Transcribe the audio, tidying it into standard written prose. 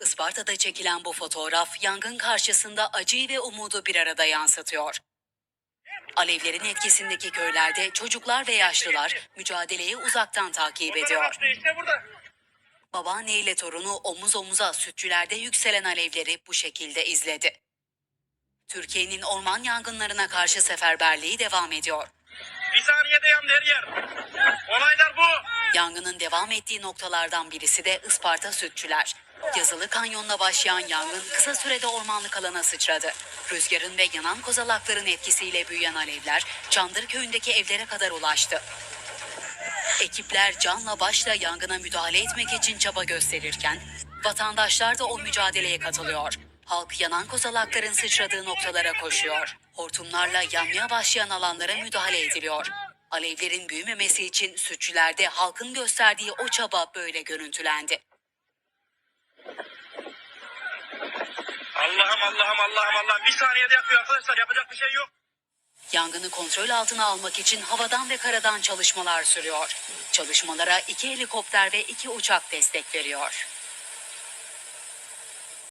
Isparta'da çekilen bu fotoğraf yangın karşısında acıyı ve umudu bir arada yansıtıyor. Alevlerin etkisindeki köylerde çocuklar ve yaşlılar mücadeleyi uzaktan takip ediyor. Babaanne ile torunu omuz omuza sütçülerde yükselen alevleri bu şekilde izledi. Türkiye'nin orman yangınlarına karşı seferberliği devam ediyor. Bir saniyede yandı her yer. Olaylar bu. Yangının devam ettiği noktalardan birisi de Isparta Sütçüler. Yazılı kanyonla başlayan yangın kısa sürede ormanlık alana sıçradı. Rüzgarın ve yanan kozalakların etkisiyle büyüyen alevler Çandır köyündeki evlere kadar ulaştı. Ekipler canla başla yangına müdahale etmek için çaba gösterirken vatandaşlar da o mücadeleye katılıyor. Halk yanan kozalakların sıçradığı noktalara koşuyor. Hortumlarla yanmaya başlayan alanlara müdahale ediliyor. Alevlerin büyümemesi için sütçülerde halkın gösterdiği o çaba böyle görüntülendi. Allah'ım. Bir saniyede yakıyor arkadaşlar. Yapacak bir şey yok. Yangını kontrol altına almak için havadan ve karadan çalışmalar sürüyor. Çalışmalara 2 helikopter ve 2 uçak destek veriyor.